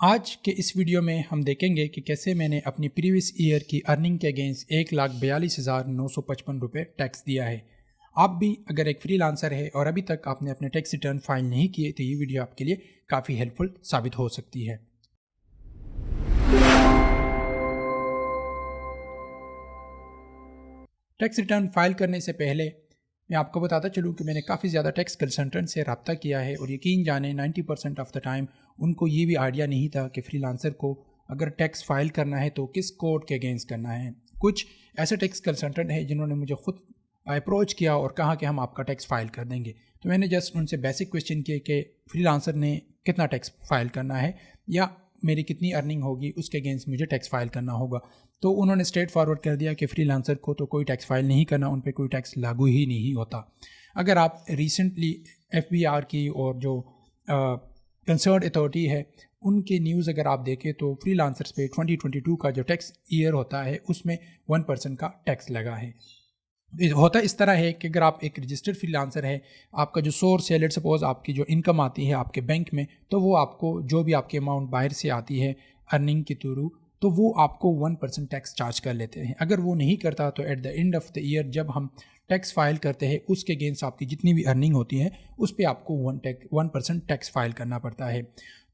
آج کے اس ویڈیو میں ہم دیکھیں گے کہ کیسے میں نے اپنی پریویس ایئر کی ارننگ کے اگینسٹ 1,42,955 روپے ٹیکس دیا ہے۔ آپ بھی اگر ایک فری لانسر ہے اور ابھی تک آپ نے اپنے ٹیکس ریٹرن فائل نہیں کیے تو یہ ویڈیو آپ کے لیے کافی ہیلپ فل ثابت ہو سکتی ہے۔ ٹیکس ریٹرن فائل کرنے سے پہلے میں آپ کو بتاتا چلوں کہ میں نے کافی زیادہ ٹیکس کنسلٹنٹ سے رابطہ کیا ہے اور یقین جانیں 90% آف دا ٹائم ان کو یہ بھی آئیڈیا نہیں تھا کہ فری لانسر کو اگر ٹیکس فائل کرنا ہے تو کس کوڈ کے اگینسٹ کرنا ہے۔ کچھ ایسے ٹیکس کنسلٹنٹ ہیں جنہوں نے مجھے خود اپروچ کیا اور کہا کہ ہم آپ کا ٹیکس فائل کر دیں گے، تو میں نے جسٹ ان سے بیسک کویسچن کیے کہ فری لانسر نے کتنا ٹیکس فائل کرنا ہے یا میری کتنی ارننگ ہوگی اس کے اگینسٹ مجھے ٹیکس فائل کرنا ہوگا۔ تو انہوں نے اسٹریٹ فارورڈ کر دیا کہ فری لانسر کو تو کوئی ٹیکس فائل نہیں کرنا، ان پہ کوئی ٹیکس لاگو ہی نہیں ہوتا۔ اگر آپ ریسنٹلی FBR کی اور جو کنسرنڈ اتھارٹی ہے ان کے نیوز اگر آپ دیکھیں تو فری لانسرز پہ 2022 کا جو ٹیکس ایئر ہوتا ہے اس میں 1% کا ٹیکس لگا ہے۔ ہوتا اس طرح ہے کہ اگر آپ ایک رجسٹرڈ فری لانسر ہے، آپ کا جو سورس ہے، لیٹ سپوز آپ کی جو انکم آتی ہے آپ کے بینک میں، تو وہ آپ کو جو بھی آپ کے اماؤنٹ باہر سے آتی ہے ارننگ کے تھرو، تو وہ آپ کو 1% ٹیکس چارج کر لیتے ہیں۔ اگر وہ نہیں کرتا تو at the end of the year جب ہم ٹیکس فائل کرتے ہیں اس کے اگینسٹ آپ کی جتنی بھی ارننگ ہوتی ہے اس پہ آپ کو 1% ٹیکس فائل کرنا پڑتا ہے۔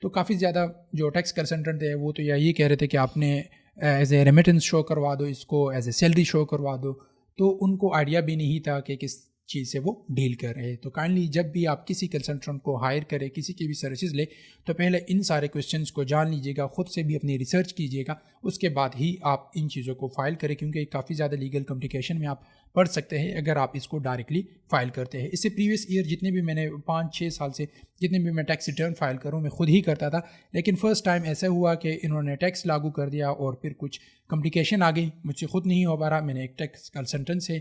تو کافی زیادہ جو ٹیکس کنسلٹنٹ ہے وہ تو یہ کہہ رہے تھے کہ آپ نے ایز اے ریمیٹنس شو کروا دو، اس کو ایز اے سیلری شو کروا دو، تو ان کو آئیڈیا بھی نہیں تھا کہ کس چیز سے وہ ڈیل کر رہے۔ تو کائنڈلی جب بھی آپ کسی کنسلٹنٹ کو ہائر کرے، کسی کی بھی سروسز لے، تو پہلے ان سارے کویسچنس کو جان لیجیے گا، خود سے بھی اپنی ریسرچ کیجیے گا، اس کے بعد ہی آپ ان چیزوں کو فائل کریں، کیونکہ کافی زیادہ لیگل کمپلیکیشن میں آپ پڑھ سکتے ہیں اگر آپ اس کو ڈائریکٹلی فائل کرتے ہیں۔ اس سے پریویس ایئر جتنے بھی میں نے 5-6 سال سے جتنے بھی میں ٹیکس ریٹرن فائل کروں میں خود ہی کرتا تھا، لیکن فرسٹ ٹائم ایسا ہوا کہ انہوں نے ٹیکس لاگو کر دیا اور پھر کچھ کمپلیکیشن آ گئی، مجھ سے خود نہیں ہو پا رہا۔ میں نے ایک ٹیکس کنسلٹنٹ سے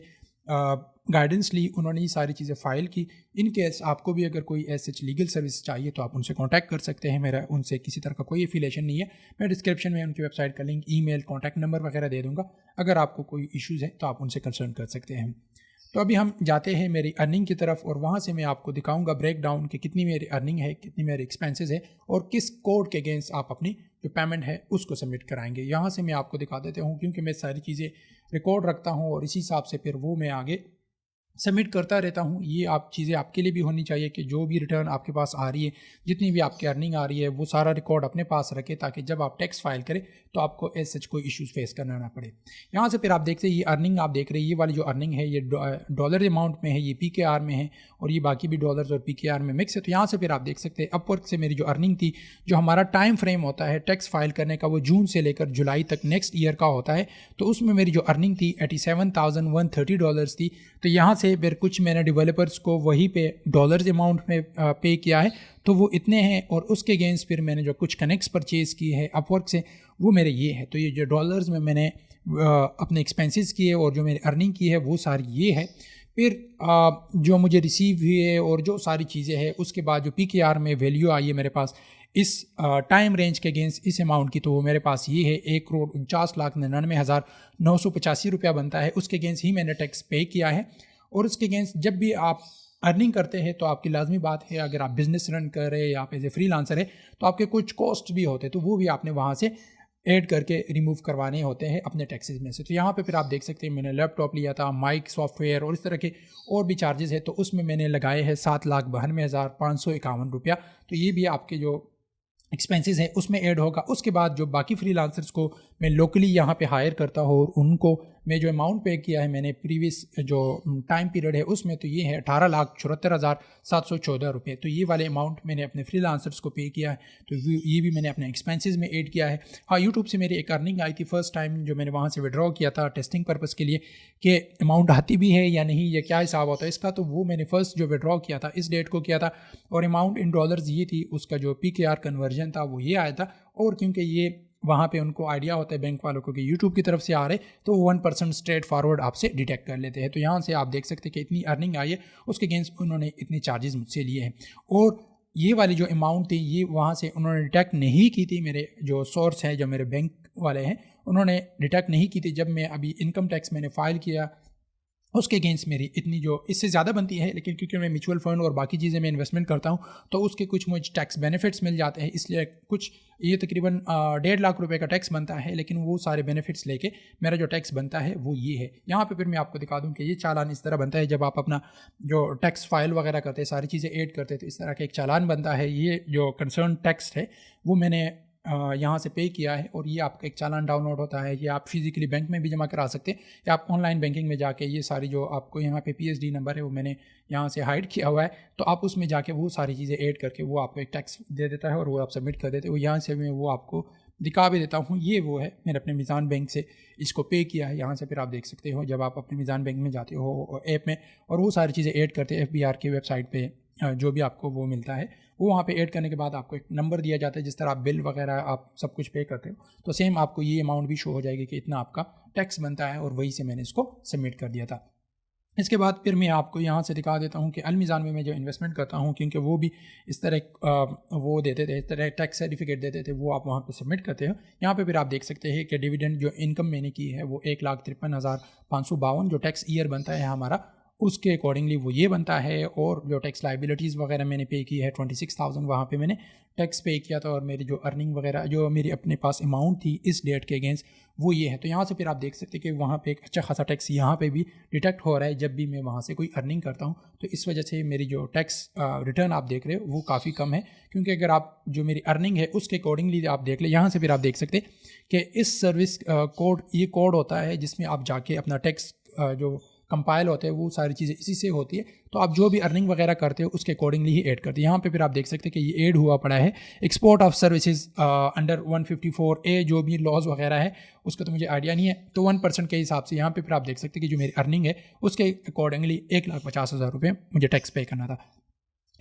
گائیڈنس لی، انہوں نے یہ ساری چیزیں فائل کی۔ ان کیس آپ کو بھی اگر کوئی ایسے لیگل سروس چاہیے تو آپ ان سے کانٹیکٹ کر سکتے ہیں، میرا ان سے کسی طرح کا کوئی افیلیشن نہیں ہے۔ میں ڈسکرپشن میں ان کی ویب سائٹ کا لنک، ای میل، کانٹیکٹ نمبر وغیرہ دے دوں گا، اگر آپ کو کوئی ایشوز ہے تو آپ ان سے کنسرن کر سکتے ہیں۔ تو ابھی ہم جاتے ہیں میری ارننگ کی طرف اور وہاں سے میں آپ کو دکھاؤں گا بریک ڈاؤن کہ کتنی میری ارننگ ہے، کتنی میری ایکسپینسز ہے اور کس کوڈ کے اگینسٹ آپ اپنی جو پیمنٹ ہے اس کو سبمٹ کرائیں گے۔ یہاں سے میں آپ کو دکھا دیتا ہوں کیونکہ میں ساری چیزیں ریکارڈ رکھتا ہوں اور اسی حساب سے پھر وہ میں آگے سبمٹ کرتا رہتا ہوں۔ یہ آپ چیزیں آپ کے لیے بھی ہونی چاہیے کہ جو بھی ریٹرن آپ کے پاس آ رہی ہے، جتنی بھی آپ کی ارننگ آ رہی ہے، وہ سارا ریکارڈ اپنے پاس رکھے تاکہ جب آپ ٹیکس فائل کریں تو آپ کو ایز سچ کوئی ایشوز فیس کرنا نہ پڑے۔ یہاں سے پھر آپ دیکھتے ہیں یہ ارننگ آپ دیکھ رہے ہیں، یہ والی جو ارننگ ہے یہ ڈالر اماؤنٹ میں ہے، یہ PKR میں ہے اور یہ باقی بھی ڈالرز اور PKR میں مکس ہے۔ تو یہاں سے پھر آپ دیکھ سکتے ہیں اپ ورک سے میری جو ارننگ تھی، جو ہمارا ٹائم فریم ہوتا ہے ٹیکس فائل کرنے کا وہ جون سے لے کر جولائی تک نیکسٹ ایئر کا ہوتا ہے، تو اس میں میری جو ارننگ تھی $87,130 تھی۔ تو یہاں سے پھر کچھ میں نے ڈیولپرز کو وہی پہ ڈالرز اماؤنٹ میں پے کیا ہے، تو وہ اتنے ہیں، اور اس کے اگینسٹ پھر میں نے جو کچھ کنیکٹس پرچیز کی ہے اپ ورک سے وہ میرے یہ ہے۔ تو یہ جو ڈالرز میں نے اپنے ایکسپینسز کیے اور جو میری ارننگ کی ہے وہ ساری یہ ہے۔ پھر جو مجھے ریسیو ہوئی ہے اور جو ساری چیزیں ہیں اس کے بعد جو PKR میں ویلیو آئی ہے میرے پاس اس ٹائم رینج کے اگینسٹ اس اماؤنٹ کی، تو وہ میرے پاس یہ ہے 1,49,99,985 روپیہ بنتا ہے۔ اس کے اگینسٹ ہی میں نے ٹیکس پے کیا ہے، اور اس کے اگینسٹ جب بھی آپ ارننگ کرتے ہیں تو آپ کی لازمی بات ہے اگر آپ بزنس رن کر رہے ہیں یا آپ ایز اے فری لانسر ہے تو آپ کے کچھ کاسٹ بھی ہوتے ہیں، تو وہ بھی آپ نے وہاں سے ایڈ کر کے ریموو کروانے ہوتے ہیں اپنے ٹیکسز میں سے۔ تو یہاں پہ پھر آپ دیکھ سکتے ہیں میں نے لیپ ٹاپ لیا تھا، مائک، سافٹ ویئر اور اس طرح کے اور بھی چارجز ہے، تو اس میں نے لگائے ہیں 7,92,551 روپیہ۔ تو یہ بھی آپ کے جو ایکسپینسز ہیں اس میں ایڈ ہوگا۔ اس کے بعد جو باقی فری لانسرز کو میں لوکلی یہاں پہ ہائر کرتا ہوں اور ان کو میں جو اماؤنٹ پے کیا ہے میں نے پریویس جو ٹائم پیریڈ ہے اس میں، تو یہ ہے 18,74,714 روپے۔ تو یہ والے اماؤنٹ میں نے اپنے فری لانسرز کو پے کیا ہے، تو یہ بھی میں نے اپنے ایکسپینسز میں ایڈ کیا ہے۔ ہاں، یوٹیوب سے میری ایک ارننگ آئی تھی فرسٹ ٹائم جو میں نے وہاں سے وڈرا کیا تھا ٹیسٹنگ پرپس کے لیے کہ اماؤنٹ آتی بھی ہے یا نہیں، یا کیا حساب ہوتا ہے اس کا، تو وہ میں نے فرسٹ جو وڈرا کیا تھا اس ڈیٹ کو کیا تھا، اور اماؤنٹ ان ڈالرز یہ تھی، اس کا جو PKR کنورژن تھا وہ یہ آیا تھا۔ اور کیونکہ یہ وہاں پہ ان کو آئیڈیا ہوتا ہے بینک والوں کو کہ یوٹیوب کی طرف سے آ رہے، تو 1% اسٹریٹ فارورڈ آپ سے ڈیٹیکٹ کر لیتے ہیں۔ تو یہاں سے آپ دیکھ سکتے ہیں کہ اتنی ارننگ آئی ہے، اس کے اگینسٹ انہوں نے اتنے چارجز مجھ سے لیے ہیں، اور یہ والی جو اماؤنٹ تھی یہ وہاں سے انہوں نے ڈیٹیکٹ نہیں کی تھی۔ میرے جو سورس ہیں، جو میرے بینک والے ہیں، انہوں نے ڈیٹیکٹ نہیں کی تھی۔ جب میں ابھی انکم ٹیکس میں نے فائل کیا اس کے اگینسٹ میری اتنی جو اس سے زیادہ بنتی ہے، لیکن کیونکہ میں میوچول فنڈ اور باقی چیزیں میں انویسٹمنٹ کرتا ہوں تو اس کے کچھ مجھے ٹیکس بینیفٹس مل جاتے ہیں، اس لیے کچھ یہ تقریباً 1.5 لاکھ روپے کا ٹیکس بنتا ہے، لیکن وہ سارے بینیفٹس لے کے میرا جو ٹیکس بنتا ہے وہ یہ ہے۔ یہاں پہ پھر میں آپ کو دکھا دوں کہ یہ چالان اس طرح بنتا ہے، جب آپ اپنا جو ٹیکس فائل وغیرہ کرتے ہیں، ساری چیزیں ایڈ کرتے ہیں، تو اس طرح کا ایک چالان بنتا ہے۔ یہ جو کنسرن ٹیکس ہے وہ میں نے یہاں سے پے کیا ہے، اور یہ آپ کا ایک چالان ڈاؤن لوڈ ہوتا ہے۔ یہ آپ فزیکلی بینک میں بھی جمع کرا سکتے ہیں، یا آپ آن لائن بینکنگ میں جا کے یہ ساری جو آپ کو یہاں پہ PSD نمبر ہے وہ میں نے یہاں سے ہائڈ کیا ہوا ہے، تو آپ اس میں جا کے وہ ساری چیزیں ایڈ کر کے وہ آپ کو ایک ٹیکس دے دیتا ہے اور وہ آپ سبمٹ کر دیتے ہیں۔ وہ یہاں سے میں وہ آپ کو دکھا بھی دیتا ہوں، یہ وہ ہے میں نے اپنے میزان بینک سے اس کو پے کیا ہے۔ یہاں سے پھر آپ دیکھ سکتے ہو جب آپ اپنے میزان بینک میں جاتے ہو ایپ میں اور وہ ساری چیزیں ایڈ کرتے ہیں FBR کی ویب سائٹ پہ جو بھی آپ کو وہ ملتا ہے، وہ وہاں پہ ایڈ کرنے کے بعد آپ کو ایک نمبر دیا جاتا ہے، جس طرح آپ بل وغیرہ آپ سب کچھ پے کرتے ہو تو سیم آپ کو یہ اماؤنٹ بھی شو ہو جائے گی کہ اتنا آپ کا ٹیکس بنتا ہے، اور وہی سے میں نے اس کو سبمٹ کر دیا تھا۔ اس کے بعد پھر میں آپ کو یہاں سے دکھا دیتا ہوں کہ المیزان میں جو انویسٹمنٹ کرتا ہوں، کیونکہ وہ بھی اس طرح وہ دیتے تھے، اس طرح ٹیکس سرٹیفکیٹ دیتے تھے، وہ آپ وہاں پہ سبمٹ کرتے ہو۔ یہاں پہ پھر آپ دیکھ سکتے ہیں کہ ڈیویڈنڈ جو انکم میں نے کی ہے وہ 1,53,552 جو ٹیکس ایئر بنتا ہے ہمارا، اس کے اکارڈنگلی وہ یہ بنتا ہے، اور جو ٹیکس لائبلٹیز وغیرہ میں نے پے کی ہے 26,000 وہاں پہ میں نے ٹیکس پے کیا تھا، اور میری جو ارننگ وغیرہ جو میری اپنے پاس اماؤنٹ تھی اس ڈیٹ کے اگینسٹ وہ یہ ہے۔ تو یہاں سے پھر آپ دیکھ سکتے ہیں کہ وہاں پہ ایک اچھا خاصا ٹیکس یہاں پہ بھی ڈیٹیکٹ ہو رہا ہے جب بھی میں وہاں سے کوئی ارننگ کرتا ہوں، تو اس وجہ سے میری جو ٹیکس ریٹرن آپ دیکھ رہے ہو وہ کافی کم ہے، کیونکہ اگر آپ جو میری ارننگ ہے اس کے اکارڈنگلی آپ دیکھ لیں، یہاں سے پھر آپ دیکھ سکتے کہ اس سروس کوڈ، یہ کوڈ ہوتا ہے جس میں آپ جا کے اپنا ٹیکس جو کمپائل ہوتے ہیں وہ ساری چیزیں اسی سے ہوتی ہے، تو آپ جو بھی ارننگ وغیرہ کرتے ہو اس کے اکارڈنگلی ہی ایڈ کرتے ہیں۔ یہاں پہ پھر آپ دیکھ سکتے ہیں کہ یہ ایڈ ہوا پڑا ہے export of services under 154A جو بھی لاز وغیرہ ہے اس کا تو مجھے آئیڈیا نہیں ہے، تو 1% کے حساب سے یہاں پہ پھر آپ دیکھ سکتے ہیں کہ جو میری ارننگ ہے اس کے اکارڈنگلی 1,50,000 روپے مجھے ٹیکس پے کرنا تھا۔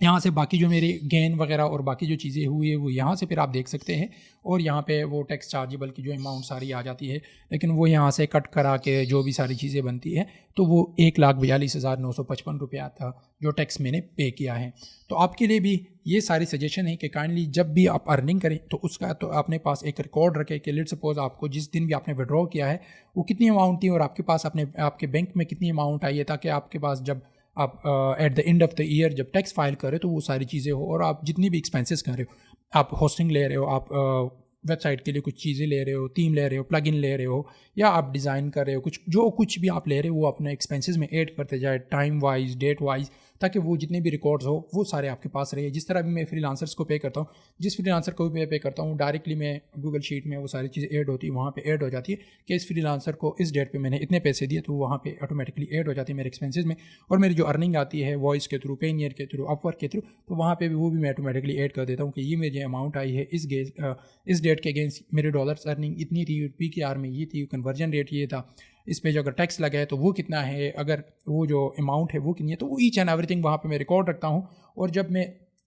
یہاں سے باقی جو میری گین وغیرہ اور باقی جو چیزیں ہوئی ہے وہ یہاں سے پھر آپ دیکھ سکتے ہیں، اور یہاں پہ وہ ٹیکس چارجیبل کی جو اماؤنٹ ساری آ جاتی ہے، لیکن وہ یہاں سے کٹ کرا کے جو بھی ساری چیزیں بنتی ہے تو وہ 1,42,955 روپے آتا جو ٹیکس میں نے پے کیا ہے۔ تو آپ کے لیے بھی یہ ساری سجیشن ہے کہ کائنڈلی جب بھی آپ ارننگ کریں تو اس کا تو اپنے پاس ایک ریکارڈ رکھے کہ لیٹ سپوز آپ کو جس دن بھی آپ نے وڈرا کیا ہے وہ کتنی اماؤنٹ تھی، اور آپ کے پاس آپ کے بینک میں کتنی اماؤنٹ آئی ہے، تاکہ آپ کے پاس جب آپ at the end of the year جب ٹیکس فائل کرے تو وہ ساری چیزیں ہو، اور آپ جتنی بھی ایکسپینسز کر رہے ہو، آپ ہوسٹنگ لے رہے ہو، آپ ویب سائٹ کے لیے کچھ چیزیں لے رہے ہو، تھیم لے رہے ہو، پلگ ان لے رہے ہو، یا آپ ڈیزائن کر رہے ہو، کچھ بھی آپ لے رہے ہو وہ اپنے ایکسپینسز میں ایڈ کرتے جائے ٹائم وائز، ڈیٹ وائز، تاکہ وہ جتنے بھی ریکارڈز ہو وہ سارے آپ کے پاس رہے۔ جس طرح بھی میں فری لانسرس کو پے کرتا ہوں، جس فری لانسر کو بھی میں پے کرتا ہوں ڈائریکٹلی میں گوگل شیٹ میں وہ ساری چیزیں ایڈ ہوتی ہے، وہاں پہ ایڈ ہو جاتی ہے کہ اس فری لانسر کو اس ڈیٹ پہ میں نے اتنے پیسے دیے، تو وہاں پہ آٹومیٹکلی ایڈ ہو جاتی ہے میرے ایکسپینسز میں، اور میری جو ارننگ آتی ہے وائس کے تھرو، پینیئر کے تھرو، اپ ورک کے تھرو، تو وہاں پہ بھی وہ بھی میں آٹومیٹکلی ایڈ کر دیتا ہوں کہ یہ میری اماؤنٹ آئی ہے اس ڈیٹ کے اگینسٹ میرے ڈالرس ارننگ اتنی تھی، PKR میں یہ تھی، کنورژن ریٹ یہ تھا، اس پہ جو اگر ٹیکس لگا ہے تو وہ کتنا ہے، اگر وہ جو اماؤنٹ ہے وہ کتنی ہے، تو وہ ایچ اینڈ ایوری تھنگ وہاں پہ میں ریکارڈ رکھتا ہوں، اور جب میں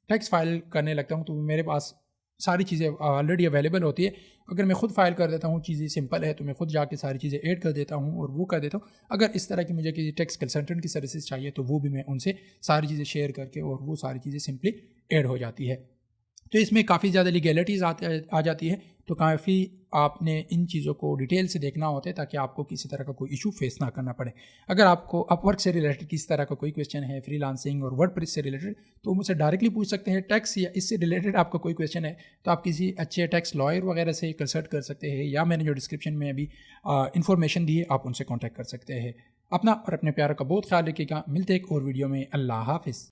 ٹیکس فائل کرنے لگتا ہوں تو میرے پاس ساری چیزیں آلریڈی اویلیبل ہوتی ہے۔ اگر میں خود فائل کر دیتا ہوں، چیزیں سمپل ہے، تو میں خود جا کے ساری چیزیں ایڈ کر دیتا ہوں اور وہ کر دیتا ہوں۔ اگر اس طرح کی مجھے کسی ٹیکس کنسلٹنٹ کی سروسز چاہیے تو وہ بھی میں ان سے ساری چیزیں شیئر کر کے، اور وہ ساری چیزیں سمپلی ایڈ ہو جاتی ہے۔ تو اس میں کافی زیادہ لیگیلٹیز آ جاتی ہے، تو کافی آپ نے ان چیزوں کو ڈیٹیل سے دیکھنا ہوتا ہے تاکہ آپ کو کسی طرح کا کوئی ایشو فیس نہ کرنا پڑے۔ اگر آپ کو اپ ورک سے ریلیٹڈ کسی طرح کا کوئی کویشچن ہے، فری لانسنگ اور ورڈ پریس سے ریلیٹڈ، تو مجھ سے ڈائریکٹلی پوچھ سکتے ہیں۔ ٹیکس یا اس سے ریلیٹڈ آپ کا کوئی کویشچن ہے تو آپ کسی اچھے ٹیکس لائر وغیرہ سے کنسلٹ کر سکتے ہیں، یا میں نے جو ڈسکرپشن میں ابھی انفارمیشن دی ہے آپ ان سے کانٹیکٹ کر سکتے ہیں۔ اپنا اور اپنے پیاروں کا بہت خیال رکھیے گا۔ ملتے ایک اور ویڈیو میں۔ اللہ حافظ۔